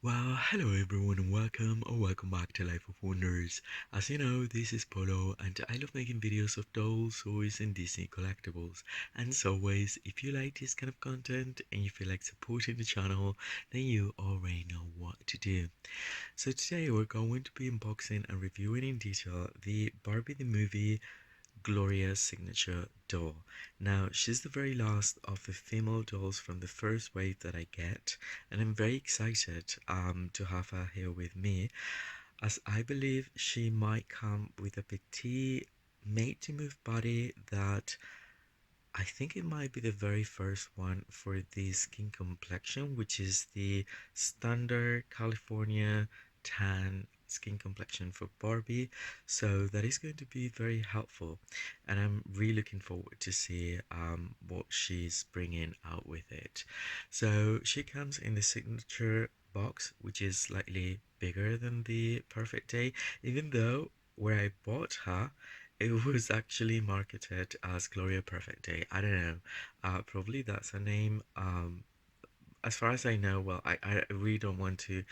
Well, hello everyone and welcome back to Life of Wonders. As you know, this is Polo and I love making videos of dolls, toys and Disney collectibles. And as always, if you like this kind of content and you feel like supporting the channel, then you already know what to do. So today we're going to be unboxing and reviewing in detail the Barbie the movie Gloria's signature doll. Now, she's the very last of the female dolls from the first wave that I get, and I'm very excited to have her here with me, as I believe she might come with a petite made to move body that I think it might be the very first one for the skin complexion, which is the standard California tan skin complexion for Barbie. So that is going to be very helpful, and I'm really looking forward to see what she's bringing out with it. So she comes in the signature box, which is slightly bigger than the Perfect Day, even though where I bought her it was actually marketed as Gloria Perfect Day. I don't know. Probably that's her name. As far as I know, well, I really don't want to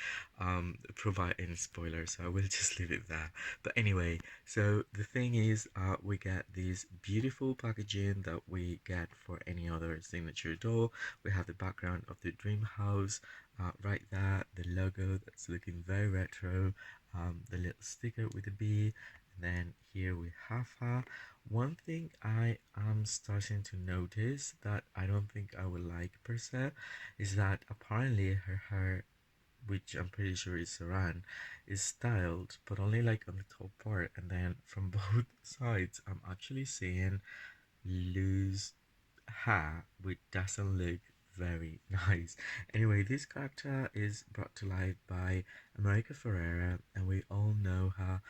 provide any spoilers, so I will just leave it there. But anyway, so the thing is, we get this beautiful packaging that we get for any other signature doll. We have the background of the dream house right there, the logo that's looking very retro, the little sticker with the bee, and then here we have her. One thing I am starting to notice that I don't think I would like per se is that apparently her hair, which I'm pretty sure is saran, is styled, but only like on the top part, and then from both sides, I'm actually seeing loose hair, which doesn't look very nice. Anyway, this character is brought to life by America Ferrera, and we all know her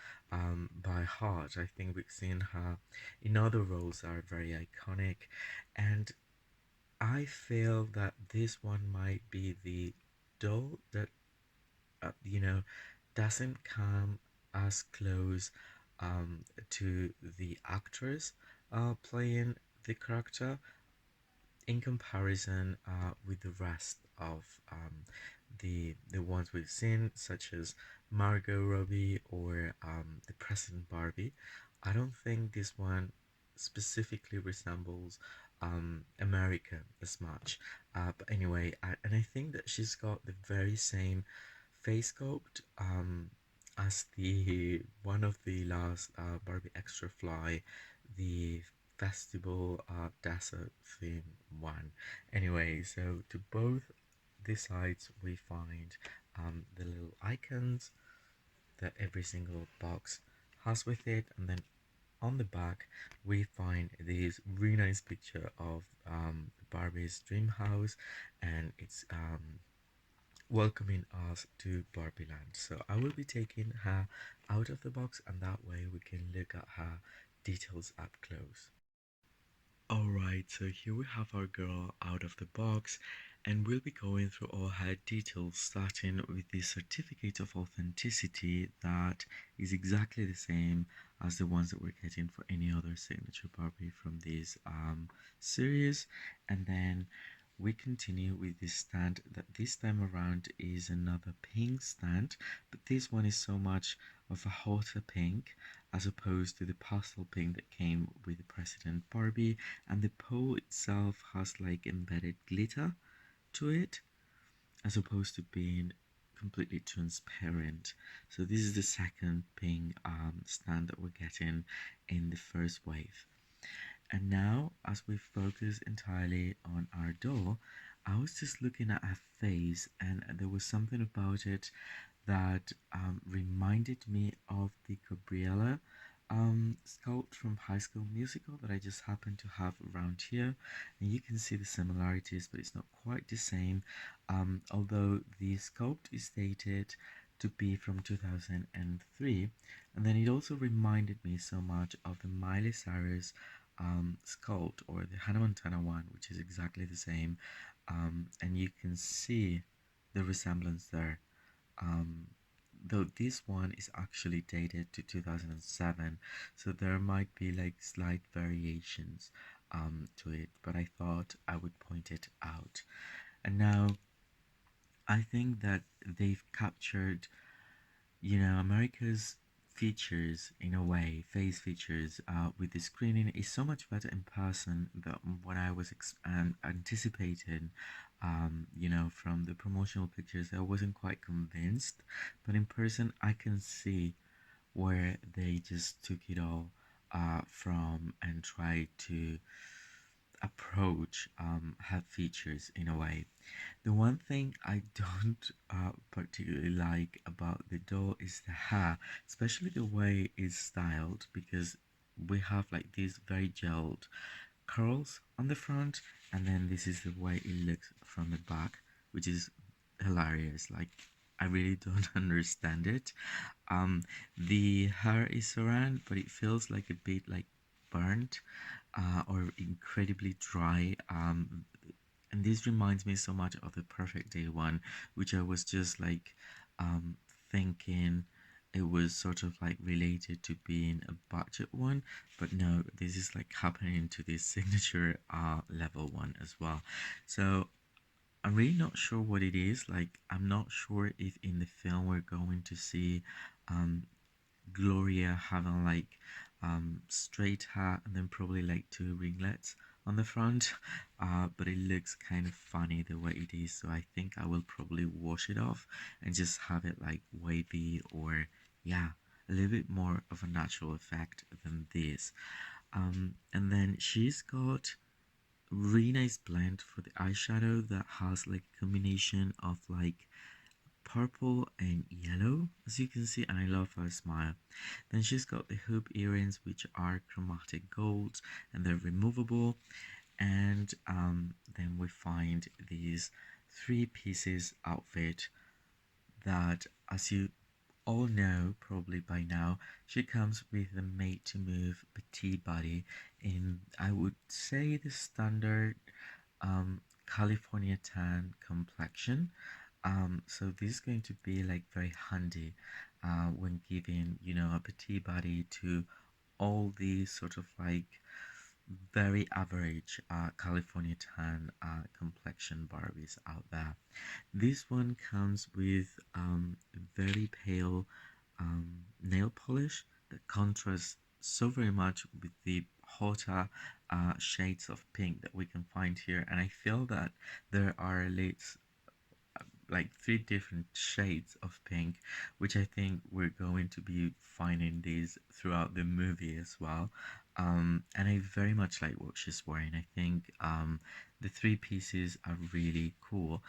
by heart. I think we've seen her in other roles that are very iconic, and I feel that this one might be the doll that doesn't come as close to the actress playing the character in comparison with the rest of the ones we've seen, such as Margot Robbie or the present Barbie. I don't think this one specifically resembles America as much. But anyway, and I think that she's got the very same face sculpt as the one of the last Barbie Extra Fly, the festival desert theme one. Anyway, so to both these sides we find the little icons that every single box has with it, and then on the back we find this really nice picture of Barbie's dream house, and it's welcoming us to Barbie Land. So I will be taking her out of the box, and that way we can look at her details up close. Alright, so here we have our girl out of the box, and we'll be going through all her details, starting with the certificate of authenticity that is exactly the same as the ones that we're getting for any other signature Barbie from this series. And then we continue with this stand that this time around is another pink stand, but this one is so much of a hotter pink as opposed to the pastel pink that came with the President Barbie, and the pole itself has like embedded glitter to it as opposed to being completely transparent. So this is the second pink stand that we're getting in the first wave. And now, as we focus entirely on our doll, I was just looking at her face, and there was something about it that reminded me of the Gabriella sculpt from High School Musical that I just happen to have around here. And you can see the similarities, but it's not quite the same. Although the sculpt is dated to be from 2003, and then it also reminded me so much of the Miley Cyrus sculpt, or the Hannah Montana one, which is exactly the same, and you can see the resemblance there. um, though this one is actually dated to 2007, so there might be like slight variations to it, but I thought I would point it out. And now I think that they've captured, America's features in a way, face features with the screening is so much better in person than what I was anticipating. From the promotional pictures, I wasn't quite convinced, but in person, I can see where they just took it all from and tried to approach have features in a way. The one thing I don't particularly like about the doll is the hair, especially the way it's styled, because we have like these very gelled curls on the front, and then this is the way it looks from the back, which is hilarious. Like, I really don't understand it. Um, the hair is around, but it feels like a bit like burnt or incredibly dry. And this reminds me so much of the Perfect Day one, which I was just like thinking it was sort of like related to being a budget one, but no, this is like happening to this signature level one as well. So I'm really not sure what it is. Like, I'm not sure if in the film we're going to see um Gloria having like straight hair and then probably like two ringlets on the front. But it looks kind of funny the way it is, so I think I will probably wash it off and just have it like wavy or yeah, a little bit more of a natural effect than this. And then she's got really nice blend for the eyeshadow that has like a combination of like purple and yellow, as you can see, and I love her smile. Then she's got the hoop earrings, which are chromatic gold and they're removable. And then we find these three pieces outfit that, as you all know probably by now, she comes with the made to move petite body in, I would say, the standard California tan complexion. So this is going to be like very handy when giving, a petite body to all these sort of like very average California tan complexion Barbies out there. This one comes with very pale nail polish that contrasts so very much with the hotter shades of pink that we can find here, and I feel that there are like three different shades of pink, which I think we're going to be finding these throughout the movie as well. And I very much like what she's wearing. I think the three pieces are really cool.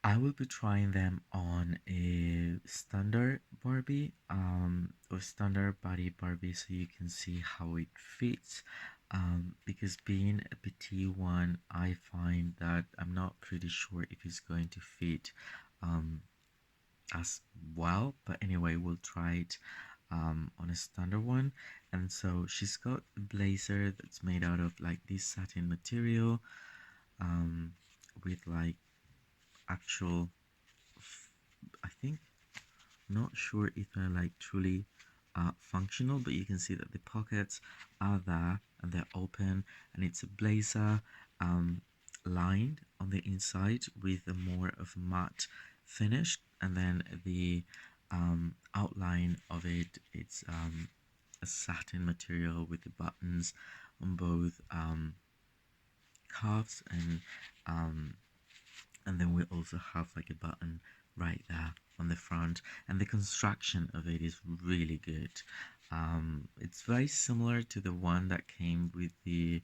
I will be trying them on a standard Barbie, or standard body Barbie, so you can see how it fits. Because being a petite one, I find that I'm not pretty sure if it's going to fit um, as well. But anyway, we'll try it on a standard one. And so she's got a blazer that's made out of like this satin material with like actual I think, not sure if they're like truly functional, but you can see that the pockets are there and they're open, and it's a blazer um, lined on the inside with a more of a matte finish, and then the outline of it's a satin material with the buttons on both calves, um, and then we also have like a button right there on the front, and the construction of it is really good. It's very similar to the one that came with the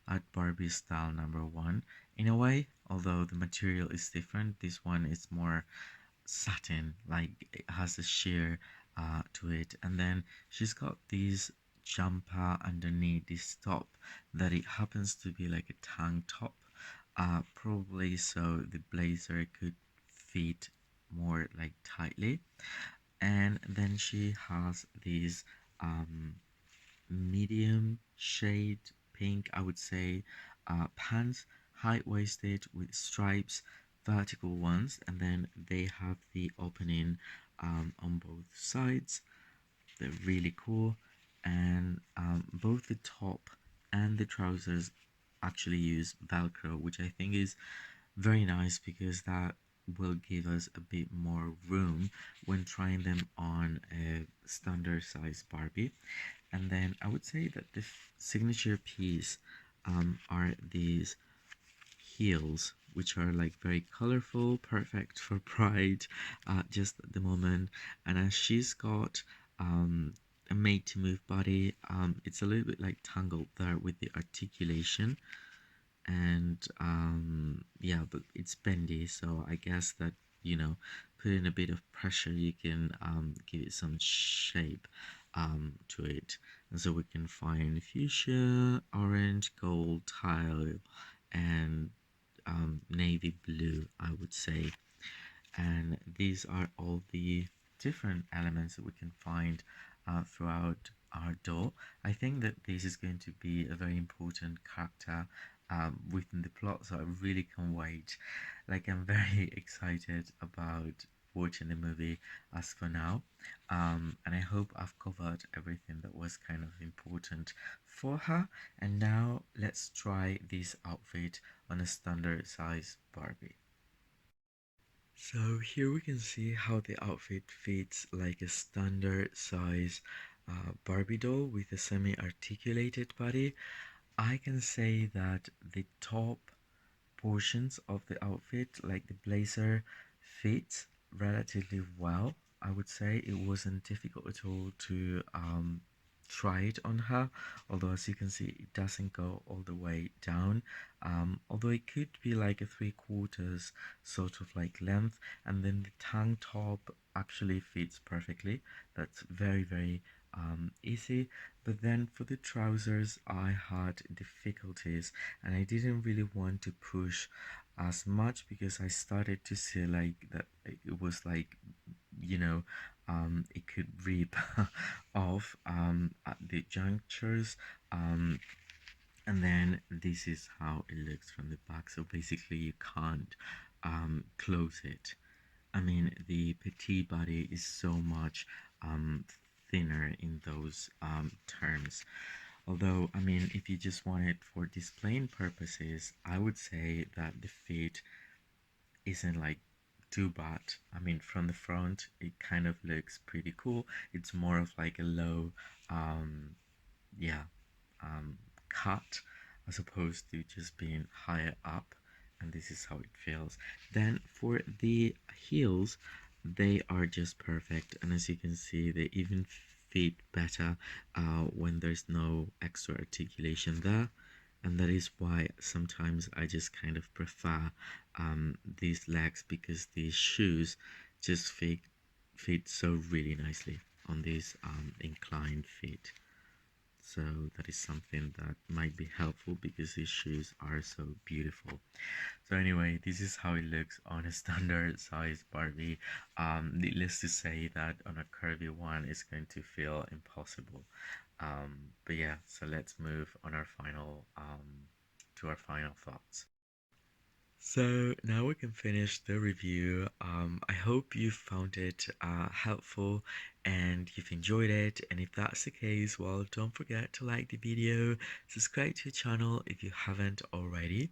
at Barbie style number one in a way, although the material is different. This one is more satin, like it has a sheer to it, and then she's got these jumper underneath this top that it happens to be like a tank top, probably so the blazer could fit more like tightly. And then she has these um, medium shade pink, I would say, pants, high waisted with stripes, vertical ones, and then they have the opening on both sides. They're really cool, and both the top and the trousers actually use Velcro, which I think is very nice because that will give us a bit more room when trying them on a standard size Barbie. And then I would say that the signature piece are these heels, which are like very colorful, perfect for pride, just at the moment. And as she's got a made to move body, it's a little bit like tangled there with the articulation. And yeah, but it's bendy, so I guess that, you know, put in a bit of pressure, you can give it some shape to it. And so we can find fuchsia, orange, gold, tile, and navy blue, I would say. And these are all the different elements that we can find throughout our doll. I think that this is going to be a very important character within the plot, so I really can't wait. Like, I'm very excited about watching the movie as for now, and I hope I've covered everything that was kind of important for her. And now let's try this outfit on a standard size Barbie. So here we can see how the outfit fits like a standard size Barbie doll with a semi-articulated body. I can say that the top portions of the outfit, like the blazer, fits relatively well. I would say it wasn't difficult at all to try it on her, although as you can see it doesn't go all the way down, although it could be like a 3/4 sort of like length. And then the tank top actually fits perfectly. That's very easy. But then for the trousers I had difficulties, and I didn't really want to push as much because I started to see like that it was like, you know, it could rip off at the junctures. um, and then this is how it looks from the back, so basically you can't close it. I mean, the petite body is so much thinner in those terms. Although, I mean, if you just want it for displaying purposes, I would say that the fit isn't like too bad. I mean, from the front, it kind of looks pretty cool. It's more of like a low, yeah, um, cut as opposed to just being higher up, and this is how it feels. Then for the heels, they are just perfect, and as you can see, they even fit better when there's no extra articulation there. And that is why sometimes I just kind of prefer these legs, because these shoes just fit so really nicely on these inclined feet. So that is something that might be helpful because these shoes are so beautiful. So anyway, this is how it looks on a standard size Barbie. Needless to say that on a curvy one it's going to feel impossible. But yeah, so let's move on our final to our final thoughts. So now we can finish the review. I hope you found it helpful and you've enjoyed it. And if that's the case, well, don't forget to like the video, subscribe to the channel if you haven't already,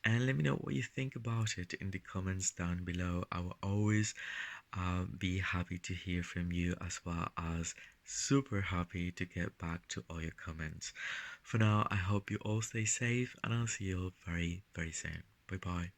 and let me know what you think about it in the comments down below. I will always be happy to hear from you, as well as super happy to get back to all your comments. For now, I hope you all stay safe, and I'll see you all very soon. Bye bye.